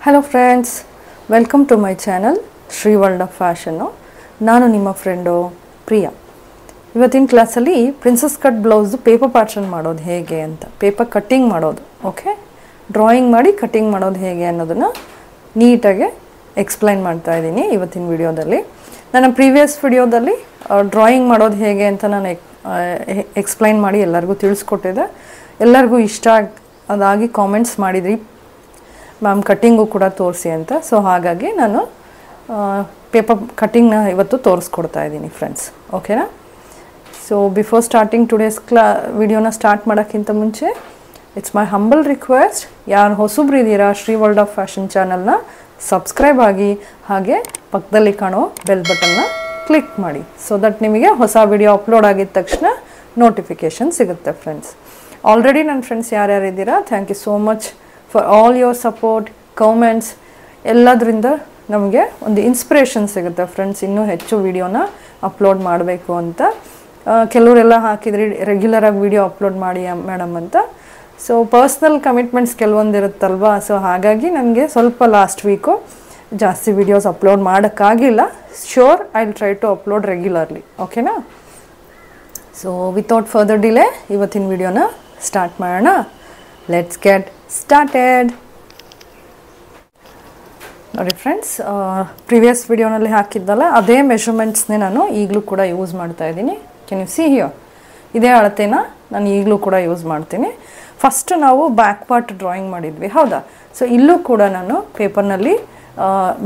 Hello friends, welcome to my channel Sri World of Fashion. ನಾನು ನಿಮ್ಮ friend Priya. ಇವತ್ತಿನ ಕ್ಲಾಸಲ್ಲಿ princess cut blouse paper pattern ಮಾಡೋದು ಹೇಗೆ ಅಂತ, ಪೇಪರ್ ಕಟ್ಟಿಂಗ್ ಮಾಡೋದು, ಓಕೆ, ಡ್ರಾಯಿಂಗ್ ಮಾಡಿ ಕಟ್ಟಿಂಗ್ ಮಾಡೋದು ಹೇಗೆ ಅನ್ನೋದನ್ನು ನೀಟಾಗಿ ಎಕ್ಸ್ಪ್ಲೈನ್ ಮಾಡ್ತಾ ಇದ್ದೀನಿ ಇವತ್ತಿನ ವಿಡಿಯೋದಲ್ಲಿ. ನನ್ನ ಪ್ರೀವಿಯಸ್ ವಿಡಿಯೋದಲ್ಲಿ ಡ್ರಾಯಿಂಗ್ ಮಾಡೋದು ಹೇಗೆ ಅಂತ ನಾನು ಎಕ್ಸ್ಪ್ಲೈನ್ ಮಾಡಿ ಎಲ್ಲರಿಗೂ ತಿಳಿಸ್ಕೊಟ್ಟಿದ್ದೆ. ಎಲ್ಲರಿಗೂ ಇಷ್ಟ ಅದಾಗಿ ಕಾಮೆಂಟ್ಸ್ ಮಾಡಿದ್ರಿ, ಮ್ಯಾಮ್ ಕಟ್ಟಿಂಗು ಕೂಡ ತೋರಿಸಿ ಅಂತ. ಸೊ ಹಾಗಾಗಿ ನಾನು ಪೇಪರ್ ಕಟ್ಟಿಂಗ್ನ ಇವತ್ತು ತೋರಿಸ್ಕೊಡ್ತಾ ಇದ್ದೀನಿ ಫ್ರೆಂಡ್ಸ್, ಓಕೆನಾ. ಸೊ ಬಿಫೋರ್ ಸ್ಟಾರ್ಟಿಂಗ್ ಟುಡೇಸ್ ವಿಡಿಯೋನ ಸ್ಟಾರ್ಟ್ ಮಾಡೋಕ್ಕಿಂತ ಮುಂಚೆ ಇಟ್ಸ್ ಮೈ ಹಂಬಲ್ ರಿಕ್ವೆಸ್ಟ್, ಯಾರು ಹೊಸಬ್ರು ಇದ್ದೀರಾ ಶ್ರೀ ವರ್ಲ್ಡ್ ಆಫ್ ಫ್ಯಾಷನ್ ಚಾನಲ್ನ ಸಬ್ಸ್ಕ್ರೈಬ್ ಆಗಿ, ಹಾಗೆ ಪಕ್ಕದಲ್ಲಿ ಕಾಣೋ ಬೆಲ್ ಬಟನ್ನ ಕ್ಲಿಕ್ ಮಾಡಿ, ಸೊ ದಟ್ ನಿಮಗೆ ಹೊಸ ವಿಡಿಯೋ ಅಪ್ಲೋಡ್ ಆಗಿದ ತಕ್ಷಣ ನೋಟಿಫಿಕೇಷನ್ ಸಿಗುತ್ತೆ ಫ್ರೆಂಡ್ಸ್. ಆಲ್ರೆಡಿ ನನ್ನ ಫ್ರೆಂಡ್ಸ್ ಯಾರ್ಯಾರಿದ್ದೀರಾ, thank you so much for all your support, comments, ಎಲ್ಲದರಿಂದ ನಮಗೆ ಒಂದು ಇನ್ಸ್ಪಿರೇಷನ್ ಸಿಗುತ್ತೆ ಫ್ರೆಂಡ್ಸ್, ಇನ್ನೂ ಹೆಚ್ಚು ವಿಡಿಯೋನ ಅಪ್ಲೋಡ್ ಮಾಡಬೇಕು ಅಂತ. ಕೆಲವರೆಲ್ಲ ಹಾಕಿದ್ರಿ ರೆಗ್ಯುಲರಾಗಿ ವಿಡಿಯೋ ಅಪ್ಲೋಡ್ ಮಾಡಿ ಮೇಡಮ್ ಅಂತ. ಸೊ ಪರ್ಸ್ನಲ್ ಕಮಿಟ್ಮೆಂಟ್ಸ್ ಕೆಲವೊಂದು ಇರುತ್ತಲ್ವಾ, ಸೊ ಹಾಗಾಗಿ ನನಗೆ ಸ್ವಲ್ಪ ಲಾಸ್ಟ್ ವೀಕು ಜಾಸ್ತಿ ವಿಡಿಯೋಸ್ ಅಪ್ಲೋಡ್ ಮಾಡೋಕ್ಕಾಗಿಲ್ಲ. Sure I will try to upload regularly, ಓಕೆನಾ. ಸೊ ವಿತೌಟ್ ಫರ್ದರ್ ಡಿಲೇ ಇವತ್ತಿನ ವಿಡಿಯೋನ ಸ್ಟಾರ್ಟ್ ಮಾಡೋಣ. Let's get started. ನೋಡಿ ಫ್ರೆಂಡ್ಸ್, ಪ್ರಿವಿಯಸ್ ವಿಡಿಯೋನಲ್ಲಿ ಹಾಕಿದ್ದಲ್ಲ ಅದೇ ಮೆಷರ್ಮೆಂಟ್ಸ್ನೇ ನಾನು ಈಗಲೂ ಕೂಡ ಯೂಸ್ ಮಾಡ್ತಾ ಇದ್ದೀನಿ. Can U see here? ಇದೇ ಅಳತೆನ ನಾನು ಈಗಲೂ ಕೂಡ ಯೂಸ್ ಮಾಡ್ತೀನಿ. ಫಸ್ಟ್ ನಾವು ಬ್ಯಾಕ್ ಪಾರ್ಟ್ ಡ್ರಾಯಿಂಗ್ ಮಾಡಿದ್ವಿ, ಹೌದಾ. ಸೊ ಇಲ್ಲೂ ಕೂಡ ನಾನು ಪೇಪರ್ನಲ್ಲಿ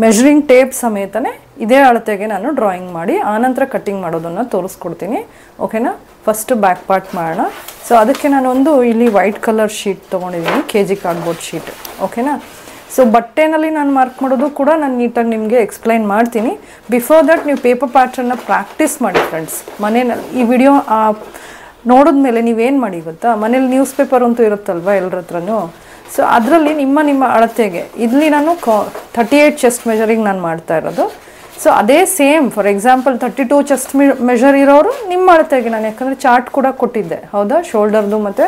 ಮೆಷರಿಂಗ್ ಟೇಪ್ ಸಮೇತನೇ ಇದೇ ಅಳತೆಗೆ ನಾನು ಡ್ರಾಯಿಂಗ್ ಮಾಡಿ ಆನಂತರ ಕಟ್ಟಿಂಗ್ ಮಾಡೋದನ್ನು ತೋರಿಸ್ಕೊಡ್ತೀನಿ, ಓಕೆನಾ. ಫಸ್ಟು ಬ್ಯಾಕ್ ಪಾರ್ಟ್ ಮಾಡೋಣ. ಸೊ ಅದಕ್ಕೆ ನಾನೊಂದು ಇಲ್ಲಿ ವೈಟ್ ಕಲರ್ ಶೀಟ್ ತೊಗೊಂಡಿದ್ದೀನಿ, KG ಕಾರ್ಡ್ಬೋರ್ಡ್ ಶೀಟ್, ಓಕೆನಾ. ಸೊ ಬಟ್ಟೆನಲ್ಲಿ ನಾನು ಮಾರ್ಕ್ ಮಾಡೋದು ಕೂಡ ನಾನು ನೀಟಾಗಿ ನಿಮಗೆ ಎಕ್ಸ್ಪ್ಲೈನ್ ಮಾಡ್ತೀನಿ. ಬಿಫೋರ್ ದಟ್ ನೀವು ಪೇಪರ್ ಪ್ಯಾಟ್ರನ್ನ ಪ್ರಾಕ್ಟೀಸ್ ಮಾಡಿ ಫ್ರೆಂಡ್ಸ್ ಮನೆಯಲ್ಲಿ. ಈ ವಿಡಿಯೋ ನೋಡಿದ್ಮೇಲೆ ನೀವೇನು ಮಾಡಿ ಗೊತ್ತಾ, ಮನೇಲಿ ನ್ಯೂಸ್ ಪೇಪರ್ ಅಂತೂ ಇರುತ್ತಲ್ವ ಎಲ್ಲರ ಹತ್ರನೂ. ಸೊ ಅದರಲ್ಲಿ ನಿಮ್ಮ ಅಳತೆಗೆ ಇಲ್ಲಿ ನಾನು 38 ಚೆಸ್ಟ್ ಮೆಜರಿಂಗ್ ನಾನು ಮಾಡ್ತಾ ಇರೋದು. ಸೊ ಅದೇ same for example 32 chest measure ಇರೋರು ನಿಮ್ಮ ಅಳತೆಗೆ ನಾನು, ಯಾಕಂದರೆ ಚಾರ್ಟ್ ಕೂಡ ಕೊಟ್ಟಿದ್ದೆ, ಹೌದಾ, ಶೋಲ್ಡರ್ದು ಮತ್ತು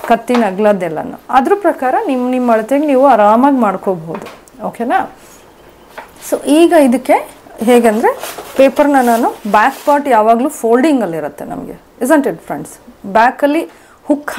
ಕತ್ತಿನ ಅಗ್ಲದ್ದೆಲ್ಲನೂ. ಅದ್ರ ಪ್ರಕಾರ ನಿಮ್ಮ ಅಳತೆಗೆ ನೀವು ಆರಾಮಾಗಿ ಮಾಡ್ಕೋಬಹುದು, ಓಕೆನಾ. ಸೊ ಈಗ ಇದಕ್ಕೆ ಹೇಗೆಂದರೆ ಪೇಪರ್ನ ನಾನು ಬ್ಯಾಕ್ ಪಾರ್ಟ್ ಯಾವಾಗಲೂ ಫೋಲ್ಡಿಂಗಲ್ಲಿರುತ್ತೆ ನಮಗೆ, ಇಸಂಟ್ ಇಟ್ ಫ್ರೆಂಡ್ಸ್. ಬ್ಯಾಕಲ್ಲಿ ಹುಕ್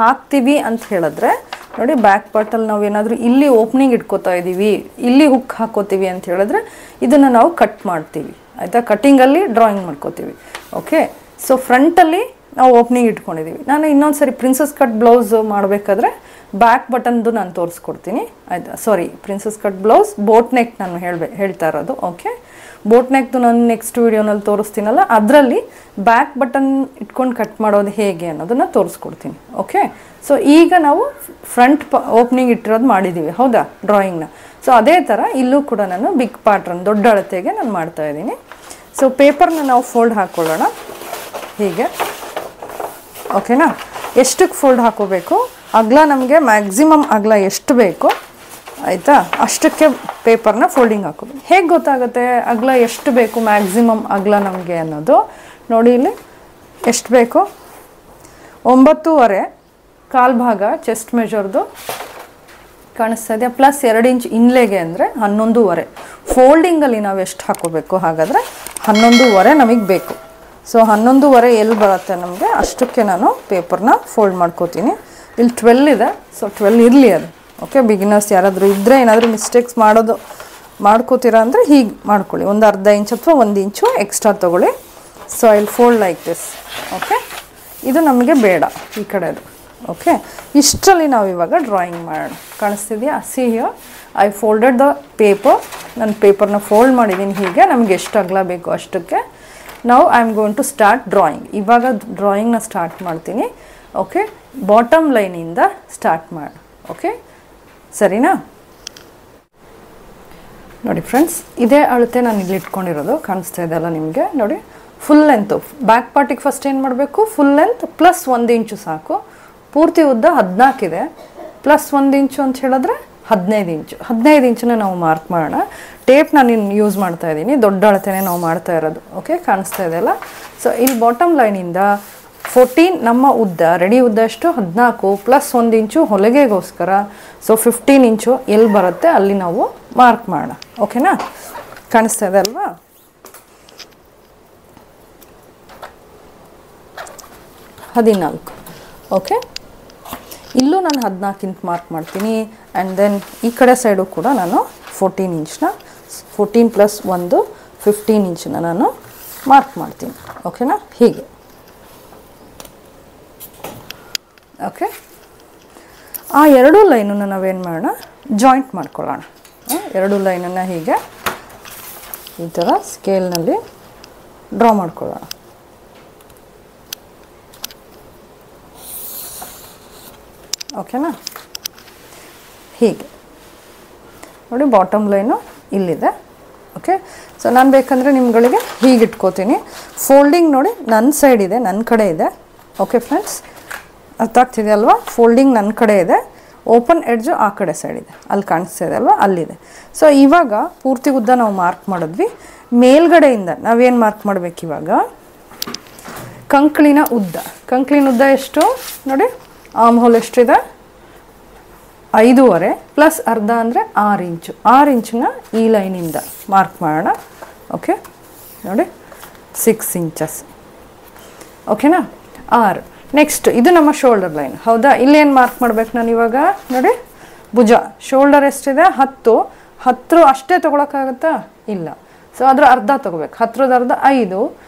ಹಾಕ್ತೀವಿ ಅಂತ ಹೇಳಿದ್ರೆ ನೋಡಿ, ಬ್ಯಾಕ್ ಪಾರ್ಟಲ್ಲಿ ನಾವು ಏನಾದರೂ ಇಲ್ಲಿ ಓಪನಿಂಗ್ ಇಟ್ಕೋತಾ ಇದ್ದೀವಿ, ಇಲ್ಲಿ ಹುಕ್ ಹಾಕೋತೀವಿ ಅಂತ ಹೇಳಿದ್ರೆ ಇದನ್ನು ನಾವು ಕಟ್ ಮಾಡ್ತೀವಿ, ಆಯಿತಾ. ಕಟ್ಟಿಂಗಲ್ಲಿ ಡ್ರಾಯಿಂಗ್ ಮಾಡ್ಕೋತೀವಿ, ಓಕೆ. ಸೊ ಫ್ರಂಟಲ್ಲಿ ನಾವು ಓಪನಿಂಗ್ ಇಟ್ಕೊಂಡಿದ್ದೀವಿ. ನಾನು ಇನ್ನೊಂದು ಸರಿ ಪ್ರಿನ್ಸಸ್ ಕಟ್ ಬ್ಲೌಸ್ ಮಾಡಬೇಕಾದ್ರೆ ಬ್ಯಾಕ್ ಬಟನ್ದು ನಾನು ತೋರಿಸ್ಕೊಡ್ತೀನಿ, ಆಯಿತಾ. Sorry, princess cut blouse boat neck ನಾನು ಹೇಳ್ತಾ ಇರೋದು, ಓಕೆ. ಬೋಟ್ ನೆಕ್ದು ನಾನು ನೆಕ್ಸ್ಟ್ ವೀಡಿಯೋನಲ್ಲಿ ತೋರಿಸ್ತೀನಲ್ಲ, ಅದರಲ್ಲಿ ಬ್ಯಾಕ್ ಬಟನ್ ಇಟ್ಕೊಂಡು ಕಟ್ ಮಾಡೋದು ಹೇಗೆ ಅನ್ನೋದನ್ನು ತೋರಿಸ್ಕೊಡ್ತೀನಿ, ಓಕೆ. ಸೊ ಈಗ ನಾವು ಫ್ರಂಟ್ ಓಪನಿಂಗ್ ಇಟ್ಟಿರೋದು ಮಾಡಿದ್ದೀವಿ, ಹೌದಾ, ಡ್ರಾಯಿಂಗ್ನ. ಸೊ ಅದೇ ಥರ ಇಲ್ಲೂ ಕೂಡ ನಾನು ಬಿಗ್ ಪ್ಯಾಟ್ರನ್ ದೊಡ್ಡ ಅಳತೆಗೆ ನಾನು ಮಾಡ್ತಾಯಿದ್ದೀನಿ. ಸೊ ಪೇಪರ್ನ ನಾವು ಫೋಲ್ಡ್ ಹಾಕ್ಕೊಳ್ಳೋಣ ಹೀಗೆ, ಓಕೆನಾ. ಎಷ್ಟಕ್ಕೆ ಫೋಲ್ಡ್ ಹಾಕೋಬೇಕು, ಅಗಲ ನಮಗೆ ಮ್ಯಾಕ್ಸಿಮಮ್ ಅಗಲ ಎಷ್ಟು ಬೇಕು, ಆಯಿತಾ, ಅಷ್ಟಕ್ಕೆ ಪೇಪರ್ನ ಫೋಲ್ಡಿಂಗ್ ಹಾಕೋದು. ಹೇಗೆ ಗೊತ್ತಾಗುತ್ತೆ ಅಗಲ ಎಷ್ಟು ಬೇಕು, ಮ್ಯಾಕ್ಸಿಮಮ್ ಅಗಲ ನಮಗೆ ಅನ್ನೋದು? ನೋಡಿ ಇಲ್ಲಿ ಎಷ್ಟು ಬೇಕು, 9.5 ಕಾಲು ಭಾಗ ಚೆಸ್ಟ್ ಮೆಜರ್ದು ಕಾಣಿಸ್ತಾ ಇದೆಯಾ, ಪ್ಲಸ್ 2 ಇಂಚ್ ಇನ್ಲೆಗೆ ಅಂದರೆ 11.5. ಫೋಲ್ಡಿಂಗಲ್ಲಿ ನಾವು ಎಷ್ಟು ಹಾಕೋಬೇಕು, ಹಾಗಾದರೆ 11.5 ನಮಗೆ ಬೇಕು. ಸೊ 11.5 ಎಲ್ಲಿ ಬರುತ್ತೆ ನಮಗೆ, ಅಷ್ಟಕ್ಕೆ ನಾನು ಪೇಪರ್ನ ಫೋಲ್ಡ್ ಮಾಡ್ಕೋತೀನಿ. ಇಲ್ಲಿ 12 ಇದೆ, ಸೊ 12 ಇರಲಿ ಅದು, ಓಕೆ. ಬಿಗಿನರ್ಸ್ ಯಾರಾದರೂ ಇದ್ದರೆ ಏನಾದರೂ ಮಿಸ್ಟೇಕ್ಸ್ ಮಾಡ್ಕೋತೀರಾ ಅಂದರೆ ಹೀಗೆ ಮಾಡ್ಕೊಳ್ಳಿ, ಒಂದು ಅರ್ಧ ಇಂಚ್ ಅಥವಾ 1 ಇಂಚು ಎಕ್ಸ್ಟ್ರಾ ತೊಗೊಳ್ಳಿ. So I will fold like this, okay. ಇದು ನಮಗೆ ಬೇಡ ಈ ಕಡೆದು, ಓಕೆ. ಇಷ್ಟರಲ್ಲಿ ನಾವು ಇವಾಗ ಡ್ರಾಯಿಂಗ್ ಮಾಡೋಣ. ಕಾಣಿಸ್ತಿದೆಯಾ? See here I folded the paper. ನಾನು ಪೇಪರ್ನ ಫೋಲ್ಡ್ ಮಾಡಿದ್ದೀನಿ ಹೀಗೆ, ನಮಗೆ ಎಷ್ಟು ಅಗಲ ಬೇಕು ಅಷ್ಟಕ್ಕೆ. ನಾವು I am going to start drawing. ಇವಾಗ ಡ್ರಾಯಿಂಗ್ನ ಸ್ಟಾರ್ಟ್ ಮಾಡ್ತೀನಿ, ಓಕೆ. ಬಾಟಮ್ ಲೈನಿಂದ ಸ್ಟಾರ್ಟ್ ಮಾಡಿ, ಓಕೆ, ಸರಿನಾ. ನೋಡಿ ಫ್ರೆಂಡ್ಸ್, ಇದೇ ಅಳತೆ ನಾನು ಇಲ್ಲಿ ಇಟ್ಕೊಂಡಿರೋದು, ಕಾಣಿಸ್ತಾ ಇದೆಯಲ್ಲ ನಿಮಗೆ. ನೋಡಿ, ಫುಲ್ ಲೆಂತು ಬ್ಯಾಕ್ ಪಾರ್ಟಿಗೆ ಫಸ್ಟ್ ಏನು ಮಾಡಬೇಕು, ಫುಲ್ ಲೆಂತ್ ಪ್ಲಸ್ 1 ಇಂಚು ಸಾಕು. ಪೂರ್ತಿ ಉದ್ದ 14 ಇದೆ, ಪ್ಲಸ್ 1 ಇಂಚು ಅಂತ ಹೇಳಿದ್ರೆ 15 ಇಂಚು. 15 ಇಂಚನ್ನ ನಾವು ಮಾರ್ಕ್ ಮಾಡೋಣ. ಟೇಪ್ ನಾನು ಯೂಸ್ ಮಾಡ್ತಾ ಇದ್ದೀನಿ, ದೊಡ್ಡ ಅಳತೆನೇ ನಾವು ಮಾಡ್ತಾ ಇರೋದು, ಓಕೆ. ಕಾಣಿಸ್ತಾ ಇದೆಯಲ್ಲ. ಸೊ ಇಲ್ಲಿ ಬಾಟಮ್ ಲೈನಿಂದ 14 ನಮ್ಮ ಉದ್ದ, ರೆಡಿ ಉದ್ದ ಎಷ್ಟು 14 ಪ್ಲಸ್ 1 ಇಂಚು ಹೊಲಿಗೆಗೋಸ್ಕರ. ಸೊ 15 ಇಂಚು ಎಲ್ಲಿ ಬರುತ್ತೆ ಅಲ್ಲಿ ನಾವು ಮಾರ್ಕ್ ಮಾಡೋಣ. ಓಕೆನಾ, ಕಾಣಿಸ್ತಾ ಇದೆ ಅಲ್ವಾ? ಹದಿನಾಲ್ಕು. ಓಕೆ, ಇಲ್ಲೂ ನಾನು 14 ಇಂಚ್ ಮಾರ್ಕ್ ಮಾಡ್ತೀನಿ. ಆ್ಯಂಡ್ ದೆನ್ ಈ ಕಡೆ ಸೈಡು ಕೂಡ ನಾನು 14 ಇಂಚ್ನ 14 ಪ್ಲಸ್ 1 15 ಇಂಚನ್ನ ನಾನು ಮಾರ್ಕ್ ಮಾಡ್ತೀನಿ. ಓಕೆನಾ, ಹೀಗೆ. ಓಕೆ, ಆ ಎರಡೂ ಲೈನನ್ನು ನಾವೇನು ಮಾಡೋಣ, ಜಾಯಿಂಟ್ ಮಾಡ್ಕೊಳ್ಳೋಣ. ಎರಡು ಲೈನನ್ನು ಹೀಗೆ ಈ ಥರ ಸ್ಕೇಲ್ನಲ್ಲಿ ಡ್ರಾ ಮಾಡ್ಕೊಳ್ಳೋಣ. ಓಕೆನಾ, ಹೀಗೆ ನೋಡಿ, ಬಾಟಮ್ ಲೈನು ಇಲ್ಲಿದೆ. ಓಕೆ, ಸೊ ನಾನು ಬೇಕಂದರೆ ನಿಮ್ಗಳಿಗೆ ಹೀಗೆ ಇಟ್ಕೋತೀನಿ. ಫೋಲ್ಡಿಂಗ್ ನೋಡಿ ನನ್ನ ಸೈಡ್ ಇದೆ, ನನ್ನ ಕಡೆ ಇದೆ. ಓಕೆ ಫ್ರೆಂಡ್ಸ್, ಅರ್ಥ ಆಗ್ತಿದೆ ಅಲ್ವಾ? ಫೋಲ್ಡಿಂಗ್ ನನ್ನ ಕಡೆ ಇದೆ, ಓಪನ್ ಎಡ್ಜು ಆ ಕಡೆ ಸೈಡ್ ಇದೆ, ಅಲ್ಲಿ ಕಾಣಿಸ್ತಾ ಇದೆ ಅಲ್ವಾ, ಅಲ್ಲಿದೆ. ಸೊ ಇವಾಗ ಪೂರ್ತಿ ಉದ್ದ ನಾವು ಮಾರ್ಕ್ ಮಾಡಿದ್ವಿ. ಮೇಲ್ಗಡೆಯಿಂದ ನಾವೇನು ಮಾರ್ಕ್ ಮಾಡಬೇಕು ಇವಾಗ? ಕಂಕ್ಳಿನ ಉದ್ದ. ಕಂಕ್ಳಿನ ಉದ್ದ ಎಷ್ಟು ನೋಡಿ, ಆರ್ಮ್ ಹೋಲ್ ಎಷ್ಟಿದೆ? 5.5 ಪ್ಲಸ್ ಅರ್ಧ ಅಂದರೆ 6 ಇಂಚು. 6 ಇಂಚನ್ನ ಈ ಲೈನಿಂದ ಮಾರ್ಕ್ ಮಾಡೋಣ. ಓಕೆ ನೋಡಿ, 6 ಇಂಚಸ್. ಓಕೆನಾ, 6. ನೆಕ್ಸ್ಟ್ ಇದು ನಮ್ಮ ಶೋಲ್ಡರ್ ಲೈನ್, ಹೌದಾ? ಇಲ್ಲೇನು ಮಾರ್ಕ್ ಮಾಡ್ಬೇಕು ನಾನು ಇವಾಗ? ನೋಡಿ, ಭುಜ. ಶೋಲ್ಡರ್ ಎಷ್ಟಿದೆ? 10. 10 ಅಷ್ಟೇ ತೊಗೊಳಕ್ಕಾಗತ್ತಾ? ಇಲ್ಲ. ಸೊ ಅದರ ಅರ್ಧ ತೊಗೋಬೇಕು. 10ದ ಅರ್ಧ 5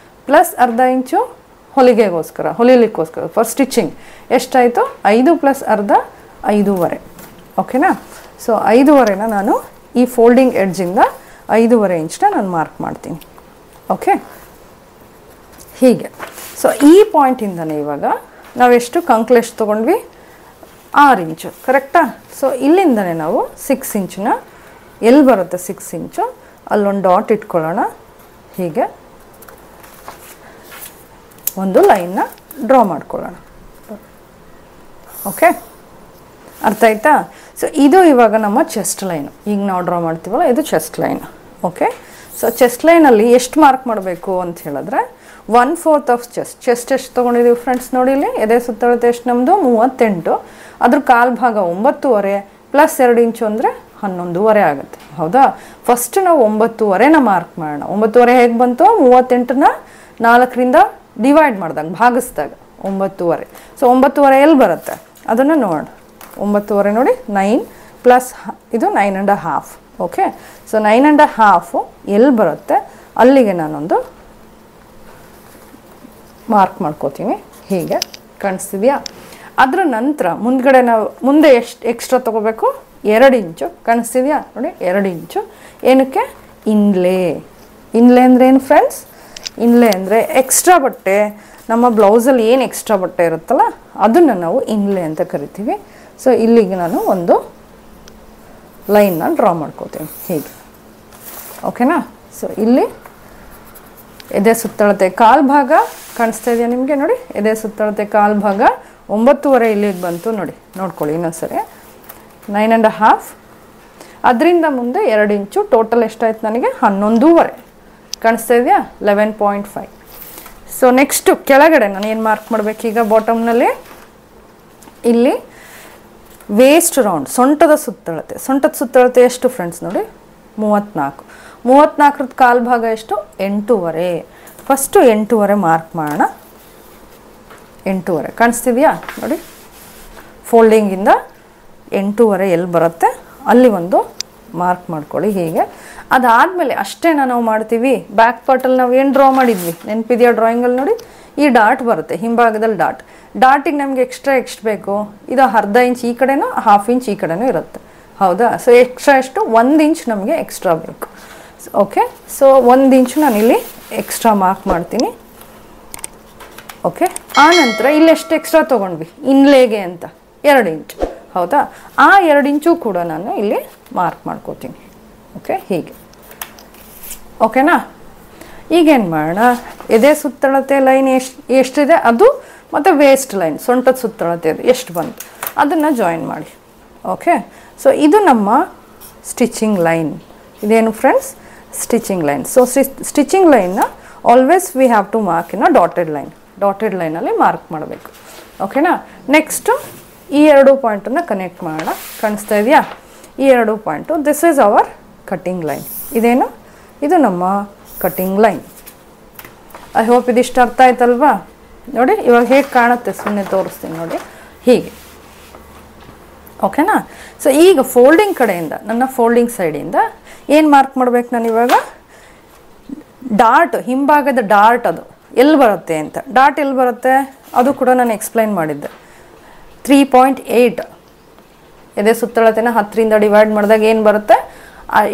ಪ್ಲಸ್ ಅರ್ಧ ಇಂಚು ಹೊಲಿಗೆಗೋಸ್ಕರ, ಹೊಲಿಲಿಕ್ಕೋಸ್ಕರ ಫಾರ್ ಸ್ಟಿಚಿಂಗ್. ಎಷ್ಟಾಯಿತು? 5 ಪ್ಲಸ್ ಅರ್ಧ 5.5. ಓಕೆನಾ, ಸೊ 5.5ನ ನಾನು ಈ ಫೋಲ್ಡಿಂಗ್ ಎಡ್ಜಿಂದ 5.5 ಇಂಚನ್ನ ನಾನು ಮಾರ್ಕ್ ಮಾಡ್ತೀನಿ. ಓಕೆ, ಹೀಗೆ. ಸೊ ಈ ಪಾಯಿಂಟಿಂದನೇ ಇವಾಗ ನಾವೆಷ್ಟು ಕಂಕ್ಳು ಎಷ್ಟು ತೊಗೊಂಡ್ವಿ? 6 ಇಂಚು, ಕರೆಕ್ಟಾ? ಸೊ ಇಲ್ಲಿಂದನೇ ನಾವು 6 ಇಂಚನ್ನ ಎಲ್ಲಿ ಬರುತ್ತೆ 6 ಇಂಚು ಅಲ್ಲೊಂದು ಡಾಟ್ ಇಟ್ಕೊಳ್ಳೋಣ. ಹೀಗೆ ಒಂದು ಲೈನ್ನ ಡ್ರಾ ಮಾಡ್ಕೊಳ್ಳೋಣ. ಓಕೆ, ಅರ್ಥ ಆಯ್ತಾ? ಸೊ ಇದು ಇವಾಗ ನಮ್ಮ ಚೆಸ್ಟ್ ಲೈನು. ಈಗ ನಾವು ಡ್ರಾ ಮಾಡ್ತೀವಲ್ಲ, ಇದು chest line. Okay, so chest ಲೈನಲ್ಲಿ ಎಷ್ಟು ಮಾರ್ಕ್ ಮಾಡಬೇಕು ಅಂತ ಹೇಳಿದ್ರೆ 1/4 ಆಫ್ ಚೆಸ್ಟ್. ಚೆಸ್ಟ್ ಎಷ್ಟು ತೊಗೊಂಡಿದ್ದೀವಿ ಫ್ರೆಂಡ್ಸ್? ನೋಡಿ ಇಲ್ಲಿ, ಎದೆ ಸುತ್ತಳತೆ ಎಷ್ಟು ನಮ್ಮದು? 38. ಅದ್ರ ಕಾಲು ಭಾಗ 9.5 ಪ್ಲಸ್ 2 ಇಂಚು ಅಂದರೆ 11.5 ಆಗುತ್ತೆ, ಹೌದಾ? ಫಸ್ಟ್ ನಾವು 9.5ನ ಮಾರ್ಕ್ ಮಾಡೋಣ. 9.5 ಹೇಗೆ ಬಂತು? 38ನ 4ರಿಂದ ಡಿವೈಡ್ ಮಾಡಿದಾಗ, ಭಾಗಿಸಿದಾಗ 9.5. ಸೊ 9.5 ಎಲ್ಲಿ ಬರುತ್ತೆ ಅದನ್ನು ನೋಡೋಣ. 9.5 ನೋಡಿ, 9 ಪ್ಲಸ್ ಇದು 9.5. ಓಕೆ, ಸೊ 9.5 ಎಲ್ಲಿ ಬರುತ್ತೆ ಅಲ್ಲಿಗೆ ನಾನೊಂದು ಮಾರ್ಕ್ ಮಾಡ್ಕೋತೀನಿ. ಹೀಗೆ ಕಾಣಿಸ್ತಿದೆಯಾ? ಅದರ ನಂತರ ಮುಂದ್ಗಡೆ ನಾವು ಮುಂದೆ ಎಷ್ಟು ಎಕ್ಸ್ಟ್ರಾ ತೊಗೋಬೇಕು? 2 ಇಂಚು. ಕಾಣಿಸ್ತಿದೆಯಾ ನೋಡಿ, 2 ಇಂಚು. ಏನಕ್ಕೆ? ಇನ್ಲೇ. ಇನ್ಲೇ ಅಂದರೆ ಏನು ಫ್ರೆಂಡ್ಸ್? ಇನ್ಲೇ ಅಂದರೆ ಎಕ್ಸ್ಟ್ರಾ ಬಟ್ಟೆ, ನಮ್ಮ ಬ್ಲೌಸಲ್ಲಿ ಏನು ಎಕ್ಸ್ಟ್ರಾ ಬಟ್ಟೆ ಇರುತ್ತಲ್ಲ ಅದನ್ನು ನಾವು ಇನ್ಲೇ ಅಂತ ಕರಿತೀವಿ. ಸೊ ಇಲ್ಲಿಗೆ ನಾನು ಒಂದು ಲೈನ್ನ ಡ್ರಾ ಮಾಡ್ಕೋತೀನಿ ಹೀಗೆ. ಓಕೆನಾ, ಸೊ ಇಲ್ಲಿ ಎದೆ ಸುತ್ತಳತೆ ಕಾಲು ಭಾಗ ಕಾಣಿಸ್ತಾ ಇದೆಯಾ ನಿಮಗೆ? ನೋಡಿ, ಎದೆ ಸುತ್ತಳತೆ ಕಾಲು ಭಾಗ 9.5 ಇಲ್ಲಿಗೆ ಬಂತು. ನೋಡಿ, ನೋಡ್ಕೊಳ್ಳಿ ಇನ್ನೊಂದ್ಸರಿ. 9.5. ಅದರಿಂದ ಮುಂದೆ 2 ಇಂಚು. ಟೋಟಲ್ ಎಷ್ಟಾಯ್ತು ನನಗೆ? 11.5. ಕಾಣಿಸ್ತಾ ಇದೆಯಾ? 11.5. ಸೊ ನೆಕ್ಸ್ಟು ಕೆಳಗಡೆ ನಾನು ಏನು ಮಾರ್ಕ್ ಮಾಡಬೇಕೀಗ? ಬಾಟಮ್ನಲ್ಲಿ ಇಲ್ಲಿ ವೇಸ್ಟ್ ರೌಂಡ್, ಸೊಂಟದ ಸುತ್ತಳತೆ. ಸೊಂಟದ ಸುತ್ತಳತೆ ಎಷ್ಟು ಫ್ರೆಂಡ್ಸ್? ನೋಡಿ, 34. 34ರದ ಕಾಲು ಭಾಗ ಎಷ್ಟು? 8.5. ಫಸ್ಟು 8.5 ಮಾರ್ಕ್ ಮಾಡೋಣ. 8.5 ಕಾಣಿಸ್ತಿದೆಯಾ ನೋಡಿ? ಫೋಲ್ಡಿಂಗಿಂದ 8.5 ಎಲ್ಲಿ ಬರುತ್ತೆ ಅಲ್ಲಿ ಒಂದು ಮಾರ್ಕ್ ಮಾಡ್ಕೊಳ್ಳಿ ಹೀಗೆ. ಅದಾದಮೇಲೆ ಅಷ್ಟೇ ನಾವು ಮಾಡ್ತೀವಿ. ಬ್ಯಾಕ್ ಪಾರ್ಟಲ್ಲಿ ನಾವು ಏನು ಡ್ರಾ ಮಾಡಿದ್ವಿ ನೆನಪಿದೆಯಾ? ಡ್ರಾಯಿಂಗಲ್ಲಿ ನೋಡಿ, ಈ ಡಾಟ್ ಬರುತ್ತೆ ಹಿಂಭಾಗದಲ್ಲಿ. ಡಾಟಿಗೆ ನಮಗೆ ಎಕ್ಸ್ಟ್ರಾ ಎಷ್ಟು ಬೇಕು? ಇದು ಅರ್ಧ ಇಂಚ್ ಈ ಕಡೆನೂ, 1/2 ಇಂಚ್ ಈ ಕಡೆನೂ ಇರುತ್ತೆ, ಹೌದಾ? ಸೊ ಎಕ್ಸ್ಟ್ರಾ ಎಷ್ಟು? 1 ಇಂಚ್ ನಮಗೆ ಎಕ್ಸ್ಟ್ರಾ ಬೇಕು. ಓಕೆ, ಸೊ 1 ಇಂಚು ನಾನಿಲ್ಲಿ ಎಕ್ಸ್ಟ್ರಾ ಮಾರ್ಕ್ ಮಾಡ್ತೀನಿ. ಓಕೆ, ಆ ನಂತರ ಇಲ್ಲಿ ಎಷ್ಟು ಎಕ್ಸ್ಟ್ರಾ ತೊಗೊಂಡ್ವಿ ಇನ್ಲೇಗೆ ಅಂತ? 2 ಇಂಚು, ಹೌದಾ? ಆ 2 ಇಂಚು ಕೂಡ ನಾನು ಇಲ್ಲಿ ಮಾರ್ಕ್ ಮಾಡ್ಕೋತೀನಿ. ಓಕೆ, ಹೀಗೆ. ಓಕೆನಾ, ಈಗೇನು ಮಾಡೋಣ? ಎದೆ ಸುತ್ತಳತೆ ಲೈನ್ ಎಷ್ಟಿದೆ ಅದು, ಮತ್ತು ವೇಸ್ಟ್ ಲೈನ್ ಸೊಂಟದ ಸುತ್ತಳತೆ ಅದು ಎಷ್ಟು ಬಂತು ಅದನ್ನು ಜಾಯಿನ್ ಮಾಡಿ. ಓಕೆ, ಸೊ ಇದು ನಮ್ಮ ಸ್ಟಿಚಿಂಗ್ ಲೈನ್. ಇದೇನು friends? Stitching line. So stitching ಲೈನ್ನ always we have to mark in a dotted line. Dotted ಲೈನಲ್ಲಿ ಮಾರ್ಕ್ ಮಾಡಬೇಕು. ಓಕೆನಾ. ನೆಕ್ಸ್ಟು ಈ 2 ಪಾಯಿಂಟನ್ನು ಕನೆಕ್ಟ್ ಮಾಡೋಣ. ಕಾಣಿಸ್ತಾ ಇದೆಯಾ? ಈ 2 point, this is hour cutting line. ಇದೇನು? ಇದು ನಮ್ಮ ಕಟ್ಟಿಂಗ್ ಲೈನ್. ಐ ಹೋಪ್ ಇದಿಷ್ಟು ಅರ್ಥ ಆಯ್ತಲ್ವಾ? ನೋಡಿ ಇವಾಗ ಹೇಗೆ ಕಾಣುತ್ತೆ ಸುಮ್ಮನೆ ತೋರಿಸ್ತೀನಿ ನೋಡಿ, ಹೀಗೆ. ಓಕೆನಾ. ಸೊ ಈಗ ಫೋಲ್ಡಿಂಗ್ ಕಡೆಯಿಂದ, ನನ್ನ ಫೋಲ್ಡಿಂಗ್ ಸೈಡಿಂದ ಏನು ಮಾರ್ಕ್ ಮಾಡಬೇಕು ನಾನು ಇವಾಗ? ಡಾಟ್, ಹಿಂಭಾಗದ ಡಾಟ್ ಅದು ಎಲ್ಲಿ ಬರುತ್ತೆ ಅಂತ. ಡಾಟ್ ಎಲ್ಲಿ ಬರುತ್ತೆ ಅದು ಕೂಡ ನಾನು ಎಕ್ಸ್ಪ್ಲೈನ್ ಮಾಡಿದ್ದೆ. 3.8 ಎದೆ ಸುತ್ತಳತೆನ 10ರಿಂದ ಡಿವೈಡ್ ಮಾಡಿದಾಗ ಏನು ಬರುತ್ತೆ,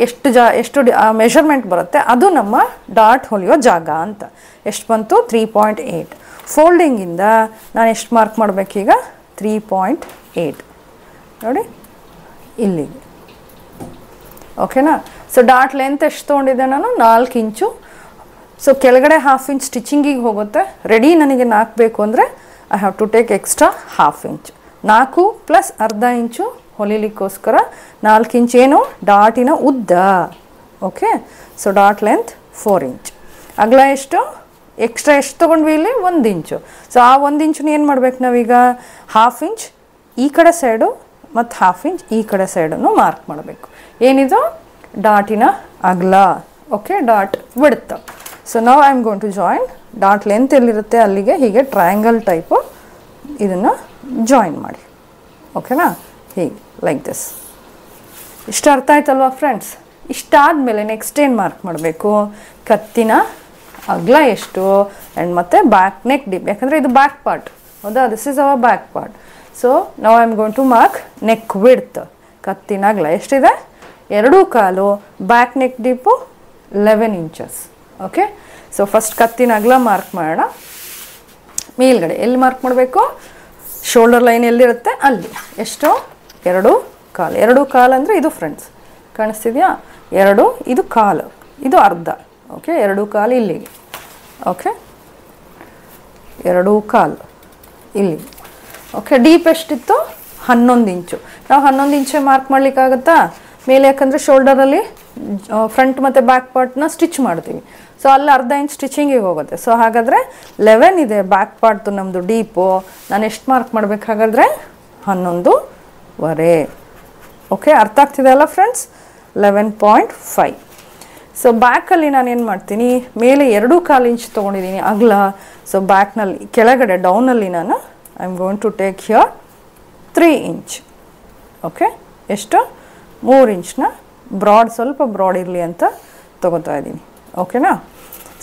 ಎಷ್ಟು ಮೆಷರ್ಮೆಂಟ್ ಬರುತ್ತೆ ಅದು ನಮ್ಮ ಡಾಟ್ ಹೊಲಿಯೋ ಜಾಗ ಅಂತ. ಎಷ್ಟು ಬಂತು? 3.8. ಫೋಲ್ಡಿಂಗಿಂದ ನಾನು ಎಷ್ಟು ಮಾರ್ಕ್ ಮಾಡಬೇಕೀಗ? 3.8 ನೋಡಿ ಇಲ್ಲಿಗೆ. ಓಕೆನಾ. ಸೊ ಡಾಟ್ ಲೆಂತ್ ಎಷ್ಟು ತೊಗೊಂಡಿದ್ದೆ ನಾನು? 4 ಇಂಚು. ಸೊ ಕೆಳಗಡೆ 1/2 ಇಂಚ್ ಸ್ಟಿಚಿಂಗಿಗೆ ಹೋಗುತ್ತೆ. ರೆಡಿ ನನಗೆ 4 ಬೇಕು ಅಂದರೆ I have to take extra 1/2 inch. 4 plus ಅರ್ಧ ಇಂಚು ಹೊಲಿಲಿಕ್ಕೋಸ್ಕರ 4 ಇಂಚ್ ಏನು ಡಾಟಿನ ಉದ್ದ. Okay. So dot length 4 inch. ಅಗಲ ಎಷ್ಟು? ಎಕ್ಸ್ಟ್ರಾ ಎಷ್ಟು ತೊಗೊಂಡ್ವಿ ಇಲ್ಲಿ? 1 ಇಂಚು. ಸೊ ಆ 1 ಇಂಚನ್ನ ಏನು ಮಾಡ್ಬೇಕು ನಾವೀಗ? 1/2 ಇಂಚ್ ಈ ಕಡೆ ಸೈಡು ಮತ್ತು 1/2 ಇಂಚ್ ಈ ಕಡೆ ಸೈಡನ್ನು ಮಾರ್ಕ್ ಮಾಡಬೇಕು. ಏನಿದು? ಡಾಟಿನ ಅಗಲ. ಓಕೆ. Dot width. ಸೊ ನಾವು I am going to join. Dot length ಎಲ್ಲಿರುತ್ತೆ ಅಲ್ಲಿಗೆ ಹೀಗೆ ಟ್ರಯಾಂಗಲ್ ಟೈಪು ಇದನ್ನು ಜಾಯಿನ್ ಮಾಡಿ. ಓಕೆನಾ. ಹೀಗೆ ಲೈಕ್ ದಿಸ್. ಇಷ್ಟು ಅರ್ಥ ಆಯ್ತಲ್ವಾ ಫ್ರೆಂಡ್ಸ್? ಇಷ್ಟಾದಮೇಲೆ ನೆಕ್ಸ್ಟ್ ಏನು ಮಾರ್ಕ್ ಮಾಡಬೇಕು? ಕತ್ತಿನ ಅಗಲ ಎಷ್ಟು ಆ್ಯಂಡ್ ಮತ್ತು ಬ್ಯಾಕ್ ನೆಕ್ ಡಿಪ್. ಯಾಕಂದರೆ ಇದು ಬ್ಯಾಕ್ ಪಾರ್ಟ್, ಹೌದಾ? This is our back part. So ನಾವು I am going to mark neck width. ಕತ್ತಿನ ಅಗಲ ಎಷ್ಟಿದೆ? 2.25. Back neck dip 11 inches. Okay. So first ಕತ್ತಿನ ಅಗಲ ಮಾರ್ಕ್ ಮಾಡೋಣ. ಮೇಲ್ಗಡೆ ಎಲ್ಲಿ ಮಾರ್ಕ್ ಮಾಡಬೇಕು? ಶೋಲ್ಡರ್ ಲೈನ್ ಎಲ್ಲಿರುತ್ತೆ ಅಲ್ಲಿ. ಎಷ್ಟು? 2.25. 2.25 ಅಂದರೆ ಇದು ಫ್ರೆಂಡ್ಸ್ ಕಾಣಿಸ್ತಿದೆಯಾ? 2, ಇದು ಕಾಲು, ಇದು ಅರ್ಧ. ಓಕೆ. 2.25 ಇಲ್ಲಿಗೆ. ಓಕೆ. 2.25 ಇಲ್ಲಿಗೆ. ಓಕೆ. ಡೀಪ್ ಎಷ್ಟಿತ್ತು? 11 ಇಂಚು. ನಾವು 11 ಇಂಚೇ ಮಾರ್ಕ್ ಮಾಡಲಿಕ್ಕಾಗತ್ತಾ ಮೇಲೆ? ಯಾಕಂದರೆ ಶೋಲ್ಡರಲ್ಲಿ ಫ್ರಂಟ್ ಮತ್ತು ಬ್ಯಾಕ್ ಪಾರ್ಟ್ನ ಸ್ಟಿಚ್ ಮಾಡ್ತೀವಿ. ಸೊ ಅಲ್ಲಿ ಅರ್ಧ ಇಂಚ್ ಸ್ಟಿಚಿಂಗಿಗೆ ಹೋಗುತ್ತೆ. ಸೊ ಹಾಗಾದರೆ 11 ಇದೆ ಬ್ಯಾಕ್ ಪಾರ್ಟ್ದು ನಮ್ಮದು ಡೀಪು. ನಾನು ಎಷ್ಟು ಮಾರ್ಕ್ ಮಾಡಬೇಕು ಹಾಗಾದರೆ? 11.25. ಓಕೆ. ಅರ್ಥ ಆಗ್ತಿದೆ ಅಲ್ಲ ಫ್ರೆಂಡ್ಸ್? 11.5. ಸೊ ಬ್ಯಾಕಲ್ಲಿ ನಾನೇನು ಮಾಡ್ತೀನಿ? ಮೇಲೆ 2.25 ಇಂಚ್ ತೊಗೊಂಡಿದ್ದೀನಿ ಅಗಲ. ಸೊ ಬ್ಯಾಕ್ನಲ್ಲಿ ಕೆಳಗಡೆ ಡೌನಲ್ಲಿ ನಾನು I am going to take here 3 inch. Okay. ಎಷ್ಟು? 3 ಇಂಚ್ನ ಬ್ರಾಡ್, ಸ್ವಲ್ಪ ಬ್ರಾಡ್ ಇರಲಿ ಅಂತ ತೊಗೋತಾ ಇದ್ದೀನಿ. ಓಕೆನಾ.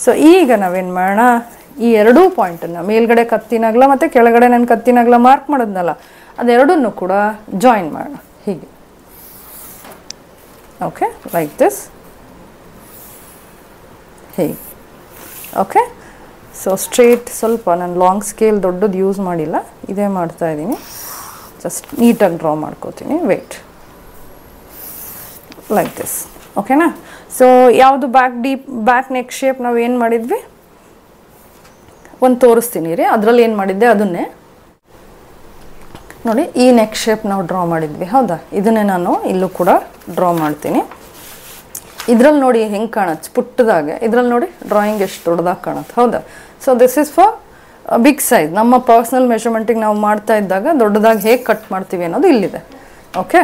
ಸೊ ಈಗ ನಾವೇನು ಮಾಡೋಣ? ಈ 2 ಪಾಯಿಂಟನ್ನು ಮೇಲ್ಗಡೆ ಕತ್ತಿನಾಗಲ ಮತ್ತು ಕೆಳಗಡೆ ನಾನು ಕತ್ತಿನಾಗಲ ಮಾರ್ಕ್ ಮಾಡೋದ್ನಲ್ಲ ಅದೆರಡನ್ನೂ ಕೂಡ ಜಾಯಿನ್ ಮಾಡೋಣ ಹೀಗೆ. ಓಕೆ. Like this. ಹೀಗೆ. ಓಕೆ. ಸೊ ಸ್ಟ್ರೇಟ್, ಸ್ವಲ್ಪ ನಾನು ಲಾಂಗ್ ಸ್ಕೇಲ್ ದೊಡ್ಡದು ಯೂಸ್ ಮಾಡಿಲ್ಲ, ಇದೇ ಮಾಡ್ತಾಯಿದ್ದೀನಿ. ಜಸ್ಟ್ ನೀಟಾಗಿ ಡ್ರಾ ಮಾಡ್ಕೋತೀನಿ. ವೇಟ್. Like this. ಓಕೆನಾ. ಸೊ ಯಾವುದು ಬ್ಯಾಕ್ ನೆಕ್ ಶೇಪ್ ನಾವು ಏನು ಮಾಡಿದ್ವಿ ಒಂದು ತೋರಿಸ್ತೀನಿ ರೀ. ಅದರಲ್ಲಿ ಏನು ಮಾಡಿದ್ದೆ ಅದನ್ನೇ ನೋಡಿ. ಈ ನೆಕ್ ಶೇಪ್ ನಾವು ಡ್ರಾ ಮಾಡಿದ್ವಿ, ಹೌದಾ? ಇದನ್ನೇ ನಾನು ಇಲ್ಲೂ ಕೂಡ ಡ್ರಾ ಮಾಡ್ತೀನಿ. ಇದ್ರಲ್ಲಿ ನೋಡಿ ಹೆಂಗೆ ಕಾಣುತ್ತೆ ಪುಟ್ಟದಾಗೆ. ಇದ್ರಲ್ಲಿ ನೋಡಿ ಡ್ರಾಯಿಂಗ್ ಎಷ್ಟು ದೊಡ್ಡದಾಗಿ ಕಾಣುತ್ತೆ, ಹೌದಾ? So this is for big size. ನಮ್ಮ ಪರ್ಸ್ನಲ್ ಮೆಷರ್ಮೆಂಟಿಗೆ ನಾವು ಮಾಡ್ತಾ ಇದ್ದಾಗ ದೊಡ್ಡದಾಗಿ ಹೇಗೆ ಕಟ್ ಮಾಡ್ತೀವಿ ಅನ್ನೋದು ಇಲ್ಲಿದೆ. ಓಕೆ.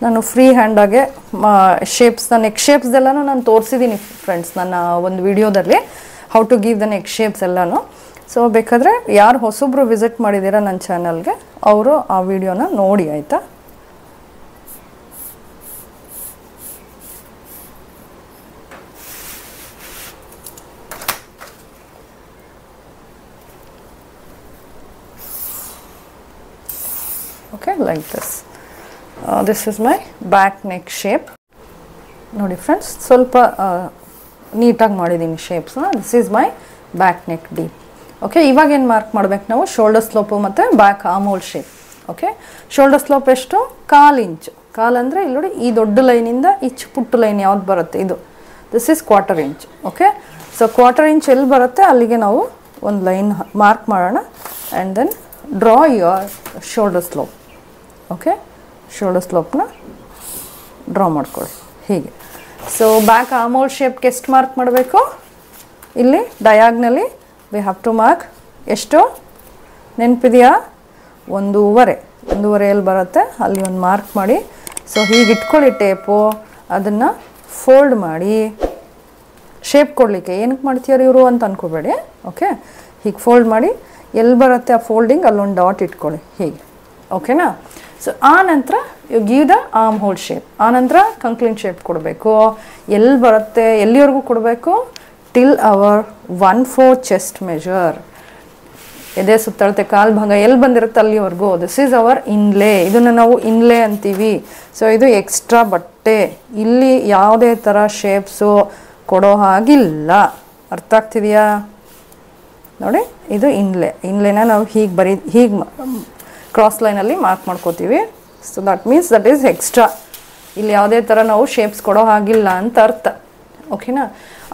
ನಾನು ಫ್ರೀ ಹ್ಯಾಂಡಾಗೆ ಶೇಪ್ಸ್ನ ನೆಕ್ ಶೇಪ್ಸ್ದೆಲ್ಲನೂ ನಾನು ತೋರಿಸಿದ್ದೀನಿ ಫ್ರೆಂಡ್ಸ್ ನನ್ನ ಒಂದು ವಿಡಿಯೋದಲ್ಲಿ, how to give the neck shapes ಎಲ್ಲನೂ. ಸೊ ಬೇಕಾದರೆ ಯಾರು ಹೊಸೊಬ್ಬರು ವಿಸಿಟ್ ಮಾಡಿದ್ದೀರಾ ನನ್ನ ಚಾನಲ್ಗೆ ಅವರು ಆ ವಿಡಿಯೋನ ನೋಡಿ, ಆಯಿತಾ? Okay. Like this. This is my back neck shape. ನೋಡಿ ಫ್ರೆಂಡ್ಸ್, ಸ್ವಲ್ಪ ನೀಟಾಗಿ ಮಾಡಿದ್ದೀನಿ ಶೇಪ್ಸ್ನ. This is my back neck deep. Okay. ಇವಾಗ ಏನು ಮಾರ್ಕ್ ಮಾಡ್ಬೇಕು ನಾವು? ಶೋಲ್ಡರ್ ಸ್ಲೋಪು ಮತ್ತು back arm hole shape. Okay. Shoulder slope ಎಷ್ಟು? 1/4 ಇಂಚು. ಕಾಲು ಅಂದರೆ ಇಲ್ಲಿ ನೋಡಿ ಈ ದೊಡ್ಡ ಲೈನಿಂದ ಈ ಪುಟ್ಟ ಲೈನ್ ಯಾವ್ದು ಬರುತ್ತೆ ಇದು, this is 1/4 inch. Okay. So 1/4 inch ಎಲ್ಲಿ ಬರುತ್ತೆ ಅಲ್ಲಿಗೆ ನಾವು ಒಂದು ಲೈನ್ ಮಾರ್ಕ್ ಮಾಡೋಣ. And then draw your shoulder slope. Okay. Shoulder ಸ್ಲೋಪ್ನ ಡ್ರಾ ಮಾಡ್ಕೊಳ್ಳಿ ಹೀಗೆ. ಸೊ ಬ್ಯಾಕ್ ಆರ್ಮ್ ಹೋಲ್ ಶೇಪ್ಗೆ ಎಷ್ಟು ಮಾರ್ಕ್ ಮಾಡಬೇಕು? ಇಲ್ಲಿ diagonally we have to mark ಎಷ್ಟು? ನೆನಪಿದೆಯಾ? 1.5 ಎಲ್ಲಿ ಬರುತ್ತೆ ಅಲ್ಲಿ ಒಂದು ಮಾರ್ಕ್ ಮಾಡಿ. ಸೊ ಹೀಗೆ ಇಟ್ಕೊಳ್ಳಿ ಟೇಪು, ಅದನ್ನು ಫೋಲ್ಡ್ ಮಾಡಿ ಶೇಪ್ ಕೊಡಲಿಕ್ಕೆ. ಏನಕ್ಕೆ ಮಾಡ್ತೀಯಾರ ಇವರು ಅಂತ ಅನ್ಕೋಬೇಡಿ. ಓಕೆ, ಹೀಗೆ ಫೋಲ್ಡ್ ಮಾಡಿ ಎಲ್ಲಿ ಬರುತ್ತೆ ಆ ಫೋಲ್ಡಿಂಗ್ ಅಲ್ಲೊಂದು ಡಾಟ್ ಇಟ್ಕೊಳ್ಳಿ ಹೀಗೆ. ಓಕೆನಾ? ಸೊ ಆ ನಂತರ you give the arm hole shape. ಆ ನಂತರ ಕಂಕ್ಲಿನ್ ಶೇಪ್ ಕೊಡಬೇಕು. ಎಲ್ಲಿ ಬರುತ್ತೆ, ಎಲ್ಲಿವರೆಗೂ ಕೊಡಬೇಕು? Till our 1/4 chest measure. ಎದೆ ಸುತ್ತಳತೆ ಕಾಲು ಭಾಗ ಎಲ್ಲಿ ಬಂದಿರುತ್ತೆ ಅಲ್ಲಿವರೆಗೂ. This is our inlay. ಇದನ್ನು ನಾವು ಇನ್ಲೇ ಅಂತೀವಿ. ಸೊ ಇದು ಎಕ್ಸ್ಟ್ರಾ ಬಟ್ಟೆ. ಇಲ್ಲಿ ಯಾವುದೇ ಥರ ಶೇಪ್ಸು ಕೊಡೋ ಹಾಗಿಲ್ಲ. ಅರ್ಥ ಆಗ್ತಿದೆಯಾ? ನೋಡಿ, ಇದು ಇನ್ಲೇನ ನಾವು ಹೀಗೆ ಕ್ರಾಸ್ ಲೈನಲ್ಲಿ ಮಾರ್ಕ್ ಮಾಡ್ಕೋತೀವಿ. So that means that is extra. ಇಲ್ಲಿ ಯಾವುದೇ ಥರ ನಾವು ಶೇಪ್ಸ್ ಕೊಡೋ ಹಾಗಿಲ್ಲ ಅಂತ ಅರ್ಥ. ಓಕೆನಾ?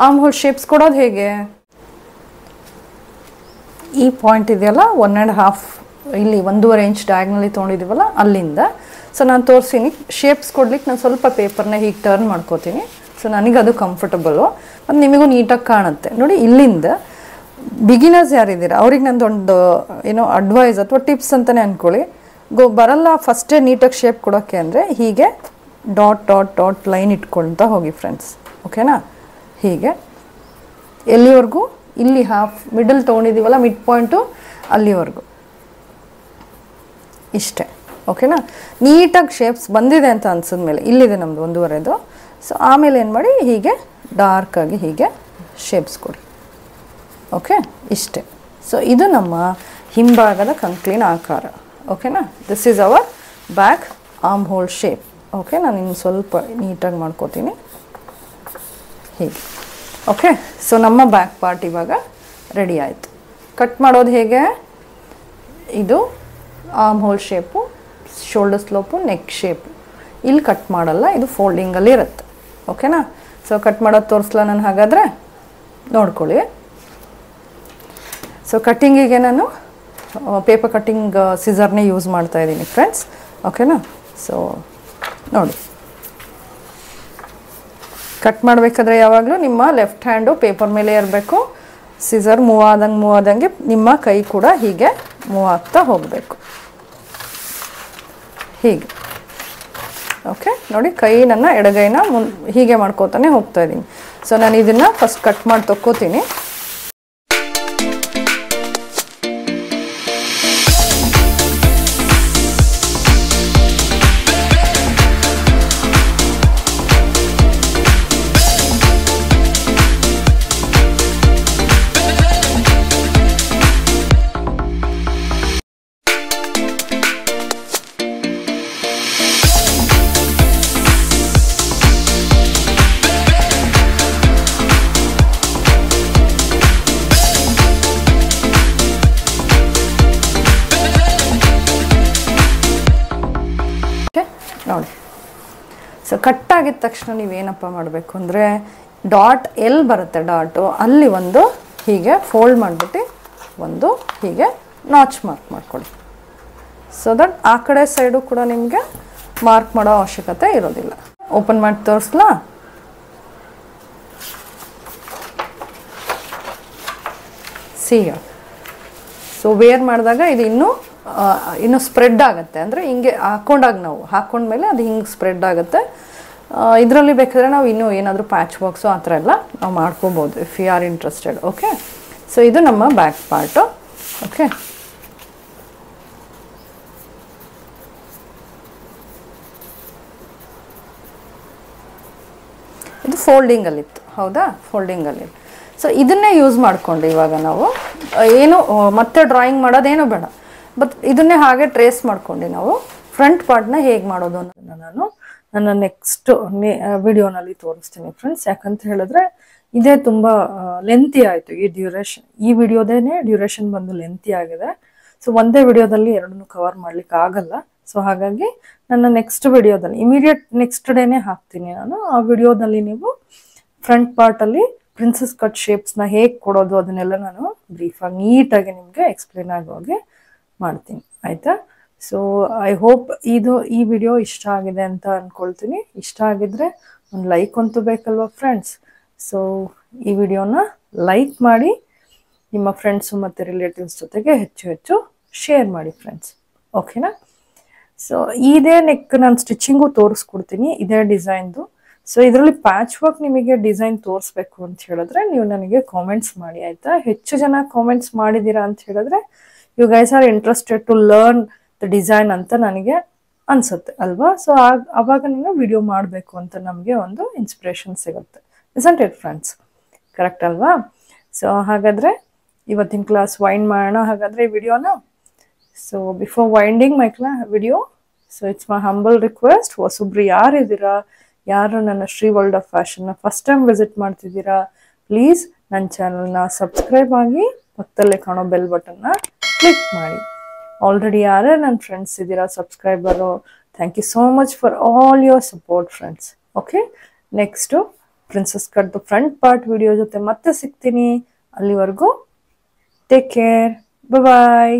ಆರ್ಮ್ ಹೋಲ್ ಶೇಪ್ಸ್ ಕೊಡೋದು ಹೇಗೆ? ಈ ಪಾಯಿಂಟ್ ಇದೆಯಲ್ಲ 1.5 ಇಲ್ಲಿ 1.5 ಇಂಚ್ ಡಯಾಗ್ನಲಿ ತೊಗೊಂಡಿದ್ದೀವಲ್ಲ ಅಲ್ಲಿಂದ. ಸೊ ನಾನು ತೋರಿಸ್ತೀನಿ. ಶೇಪ್ಸ್ ಕೊಡ್ಲಿಕ್ಕೆ ನಾನು ಸ್ವಲ್ಪ ಪೇಪರ್ನ ಹೀಗೆ ಟರ್ನ್ ಮಾಡ್ಕೋತೀನಿ. ಸೊ ನನಗದು ಕಂಫರ್ಟಬಲ್ಲು ಮತ್ತು ನಿಮಗೂ ನೀಟಾಗಿ ಕಾಣುತ್ತೆ. ನೋಡಿ, ಇಲ್ಲಿಂದ ಬಿಗಿನರ್ಸ್ ಯಾರಿದ್ದೀರಾ ಅವ್ರಿಗೆ ನಂದೊಂದು ಅಡ್ವೈಸ್ ಅಥವಾ ಟಿಪ್ಸ್ ಅಂತಲೇ ಅಂದ್ಕೊಳ್ಳಿ. ಬರಲ್ಲ ಫಸ್ಟೇ ನೀಟಾಗಿ ಶೇಪ್ ಕೊಡೋಕ್ಕೆ ಅಂದರೆ ಹೀಗೆ ಡಾಟ್ ಲೈನ್ ಇಟ್ಕೊಳ್ತಾ ಹೋಗಿ ಫ್ರೆಂಡ್ಸ್. ಓಕೆನಾ? ಹೀಗೆ ಎಲ್ಲಿವರೆಗೂ? ಇಲ್ಲಿ ಮಿಡಲ್ ತೊಗೊಂಡಿದ್ದೀವಲ್ಲ, ಮಿಡ್ ಪಾಯಿಂಟು ಅಲ್ಲಿವರೆಗೂ ಇಷ್ಟೇ. ಓಕೆನಾ? ನೀಟಾಗಿ ಶೇಪ್ಸ್ ಬಂದಿದೆ ಅಂತ ಅನ್ಸಿದ್ಮೇಲೆ ಇಲ್ಲಿದೆ ನಮ್ಮದು 1.5. ಸೊ ಆಮೇಲೆ ಏನು ಮಾಡಿ ಹೀಗೆ ಡಾರ್ಕಾಗಿ ಹೀಗೆ ಶೇಪ್ಸ್ ಕೊಡಿ. ಓಕೆ, ಇಷ್ಟೇ. ಸೊ ಇದು ನಮ್ಮ ಹಿಂಭಾಗದ ಕಂಕ್ಲಿನ ಆಕಾರ. ಓಕೆನಾ? This is our back arm hole shape. Okay, ನಾನು ಇನ್ನು ಸ್ವಲ್ಪ ನೀಟಾಗಿ ಮಾಡ್ಕೋತೀನಿ ಹೀಗೆ. ಓಕೆ, ಸೊ ನಮ್ಮ ಬ್ಯಾಕ್ ಪಾರ್ಟ್ ಇವಾಗ ರೆಡಿ ಆಯಿತು. ಕಟ್ ಮಾಡೋದು ಹೇಗೆ? ಇದು arm hole shape, shoulder slope, neck shape. ಇಲ್ಲಿ ಕಟ್ ಮಾಡಲ್ಲ, ಇದು ಫೋಲ್ಡಿಂಗಲ್ಲಿ ಇರುತ್ತೆ. ಓಕೆನಾ? ಸೊ ಕಟ್ ಮಾಡೋದು ತೋರಿಸ್ಲಾ ನಾನು? ಹಾಗಾದರೆ ನೋಡ್ಕೊಳ್ಳಿ. ಸೊ ಕಟ್ಟಿಂಗಿಗೆ ನಾನು ಪೇಪರ್ ಕಟ್ಟಿಂಗ್ ಸಿಸರ್ನೇ ಯೂಸ್ ಮಾಡ್ತಾ ಇದ್ದೀನಿ ಫ್ರೆಂಡ್ಸ್. ಓಕೆನಾ? ಸೊ ನೋಡಿ, ಕಟ್ ಮಾಡಬೇಕಾದ್ರೆ ಯಾವಾಗಲೂ ನಿಮ್ಮ ಲೆಫ್ಟ್ ಹ್ಯಾಂಡು ಪೇಪರ್ ಮೇಲೆ ಇರಬೇಕು. ಸಿಸರ್ ಮೂವ್ ಆದಂಗೆ ನಿಮ್ಮ ಕೈ ಕೂಡ ಹೀಗೆ ಮೂವ್ ಆಗ್ತಾ ಹೋಗಬೇಕು ಹೀಗೆ. ಓಕೆ, ನೋಡಿ, ಕೈ ನನ್ನ ಎಡಗೈನ ಹೀಗೆ ಮಾಡ್ಕೋತಾನೆ ಹೋಗ್ತಾ ಇದ್ದೀನಿ. ಸೊ ನಾನು ಇದನ್ನು ಫಸ್ಟ್ ಕಟ್ ಮಾಡಿ ತಕ್ಕೋತೀನಿ. ನೋಡಿ, ಸೊ ಕಟ್ಟಾಗಿದ್ದ ತಕ್ಷಣ ನೀವೇನಪ್ಪ ಮಾಡಬೇಕು ಅಂದರೆ ಡಾಟ್ ಎಲ್ಲಿ ಬರುತ್ತೆ ಡಾಟು ಅಲ್ಲಿ ಒಂದು ಹೀಗೆ ಫೋಲ್ಡ್ ಮಾಡಿಬಿಟ್ಟು ಒಂದು ಹೀಗೆ ನಾಚ್ ಮಾರ್ಕ್ ಮಾಡ್ಕೊಳ್ಳಿ. ಸೊ ದಟ್ ಆ ಕಡೆ ಸೈಡು ಕೂಡ ನಿಮಗೆ ಮಾರ್ಕ್ ಮಾಡೋ ಅವಶ್ಯಕತೆ ಇರೋದಿಲ್ಲ. ಓಪನ್ ಮಾಡಿ ತೋರಿಸ್ಲಾ? ಸೊ ವೇರ್ ಮಾಡಿದಾಗ ಇದು ಇನ್ನೂ ಸ್ಪ್ರೆಡ್ ಆಗುತ್ತೆ. ಅಂದರೆ ಹಿಂಗೆ ನಾವು ಹಾಕ್ಕೊಂಡ್ಮೇಲೆ ಅದು ಹಿಂಗೆ ಸ್ಪ್ರೆಡ್ ಆಗುತ್ತೆ. ಇದರಲ್ಲಿ ಬೇಕಾದರೆ ನಾವು ಇನ್ನೂ ಏನಾದರೂ ಪ್ಯಾಚ್ ಬಾಕ್ಸು ಆ ಥರ ಎಲ್ಲ ನಾವು ಮಾಡ್ಕೋಬೋದು if you are interested. Okay, so ಇದು ನಮ್ಮ ಬ್ಯಾಕ್ ಪಾರ್ಟು. ಓಕೆ, ಇದು ಫೋಲ್ಡಿಂಗಲ್ಲಿತ್ತು, ಹೌದಾ? ಫೋಲ್ಡಿಂಗಲ್ಲಿ. ಸೊ ಇದನ್ನೇ ಯೂಸ್ ಮಾಡಿಕೊಂಡು ಇವಾಗ ನಾವು ಏನು ಮತ್ತೆ ಡ್ರಾಯಿಂಗ್ ಮಾಡೋದೇನೂ ಬೇಡ, ಬಟ್ ಇದನ್ನೇ ಹಾಗೆ ಟ್ರೇಸ್ ಮಾಡ್ಕೊಂಡು ನಾವು ಫ್ರಂಟ್ ಪಾರ್ಟ್ನ ಹೇಗೆ ಮಾಡೋದು ಅನ್ನೋದನ್ನು ನಾನು ನನ್ನ ನೆಕ್ಸ್ಟ್ ವಿಡಿಯೋನಲ್ಲಿ ತೋರಿಸ್ತೀನಿ ಫ್ರೆಂಡ್ಸ್. ಯಾಕಂತ ಹೇಳಿದ್ರೆ ಇದೇ ತುಂಬ ಲೆಂತಿ ಆಯಿತು ಈ ಡ್ಯೂರೇಷನ್. ಈ ವಿಡಿಯೋದೇನೆ ಡ್ಯೂರೇಷನ್ ಬಂದು ಲೆಂತಿ ಆಗಿದೆ. ಸೊ ಒಂದೇ ವಿಡಿಯೋದಲ್ಲಿ ಎರಡನ್ನೂ ಕವರ್ ಮಾಡ್ಲಿಕ್ಕೆ ಆಗಲ್ಲ. ಸೊ ಹಾಗಾಗಿ ನನ್ನ ನೆಕ್ಸ್ಟ್ ವಿಡಿಯೋದಲ್ಲಿ ಇಮಿಡಿಯೇಟ್ ನೆಕ್ಸ್ಟ್ ಡೇನೇ ಹಾಕ್ತೀನಿ ನಾನು. ಆ ವಿಡಿಯೋದಲ್ಲಿ ನೀವು ಫ್ರಂಟ್ ಪಾರ್ಟಲ್ಲಿ ಪ್ರಿನ್ಸಸ್ ಕಟ್ ಶೇಪ್ಸ್ನ ಹೇಗೆ ಕೊಡೋದು ಅದನ್ನೆಲ್ಲ ನಾನು ಬ್ರೀಫಾಗಿ ನೀಟಾಗಿ ನಿಮಗೆ ಎಕ್ಸ್ಪ್ಲೇನ್ ಆಗೋಗೆ ಮಾಡ್ತೀನಿ, ಆಯಿತಾ? ಸೊ ಐ ಹೋಪ್ ಈ ವಿಡಿಯೋ ಇಷ್ಟ ಆಗಿದೆ ಅಂತ ಅಂದ್ಕೊಳ್ತೀನಿ. ಇಷ್ಟ ಆಗಿದ್ರೆ ಒಂದು ಲೈಕ್ ಅಂತೂ ಬೇಕಲ್ವಾ ಫ್ರೆಂಡ್ಸ್. ಸೊ ಈ ವಿಡಿಯೋನ ಲೈಕ್ ಮಾಡಿ, ನಿಮ್ಮ ಫ್ರೆಂಡ್ಸು ಮತ್ತು ರಿಲೇಟಿವ್ಸ್ ಜೊತೆಗೆ ಹೆಚ್ಚು ಹೆಚ್ಚು ಶೇರ್ ಮಾಡಿ ಫ್ರೆಂಡ್ಸ್. ಓಕೆನಾ? ಸೊ ಇದೇ ನೆಕ್ ನಾನು ಸ್ಟಿಚಿಂಗು ತೋರಿಸ್ಕೊಡ್ತೀನಿ, ಇದೇ ಡಿಸೈನ್ದು. ಸೊ ಇದರಲ್ಲಿ ಪ್ಯಾಚ್ ವರ್ಕ್ ನಿಮಗೆ ಡಿಸೈನ್ ತೋರಿಸ್ಬೇಕು ಅಂತ ಹೇಳಿದ್ರೆ ನೀವು ನನಗೆ ಕಾಮೆಂಟ್ಸ್ ಮಾಡಿ, ಆಯಿತಾ? ಹೆಚ್ಚು ಜನ ಕಾಮೆಂಟ್ಸ್ ಮಾಡಿದ್ದೀರಾ ಅಂತ ಹೇಳಿದ್ರೆ you guys are interested to learn the design ಅಂತ ನನಗೆ ಅನಿಸುತ್ತೆ ಅಲ್ವಾ? ಸೊ ಆವಾಗ ನಾನು ವಿಡಿಯೋ ಮಾಡಬೇಕು ಅಂತ ನಮಗೆ ಒಂದು ಇನ್ಸ್ಪಿರೇಷನ್ ಸಿಗುತ್ತೆ. Isn't it friends? ಕರೆಕ್ಟ್ ಅಲ್ವಾ? ಸೊ ಹಾಗಾದರೆ ಇವತ್ತಿನ ಕ್ಲಾಸ್ ವೈಂಡ್ ಮಾಡೋಣ ಹಾಗಾದರೆ ಈ ವಿಡಿಯೋನ. So before winding my video, so it's my humble request, ಹೊಸೊಬ್ರು ಯಾರಿದ್ದೀರಾ, ಯಾರು ನನ್ನ ಶ್ರೀ ವರ್ಲ್ಡ್ ಆಫ್ ಫ್ಯಾಷನ್ನ ಫಸ್ಟ್ ಟೈಮ್ ವಿಸಿಟ್ ಮಾಡ್ತಿದ್ದೀರಾ, ಪ್ಲೀಸ್ ನನ್ನ ಚಾನಲ್ನ ಸಬ್ಸ್ಕ್ರೈಬ್ ಆಗಿ ಪಕ್ಕದಲ್ಲೇ ಕಾಣೋ ಬೆಲ್ ಬಟನ್ನ ಕ್ಲಿಕ್ ಮಾಡಿ. ಆಲ್ರೆಡಿ ಯಾರೇ ನನ್ನ ಫ್ರೆಂಡ್ಸ್ ಇದ್ದೀರಾ subscriber, thank you so much for all your support friends. Okay, next princess ಕಟ್ದು ಫ್ರಂಟ್ ಪಾರ್ಟ್ ವಿಡಿಯೋ ಜೊತೆ ಮತ್ತೆ ಸಿಗ್ತೀನಿ. ಅಲ್ಲಿವರೆಗೂ ಟೇಕ್ ಕೇರ್, ಬಾಯ್.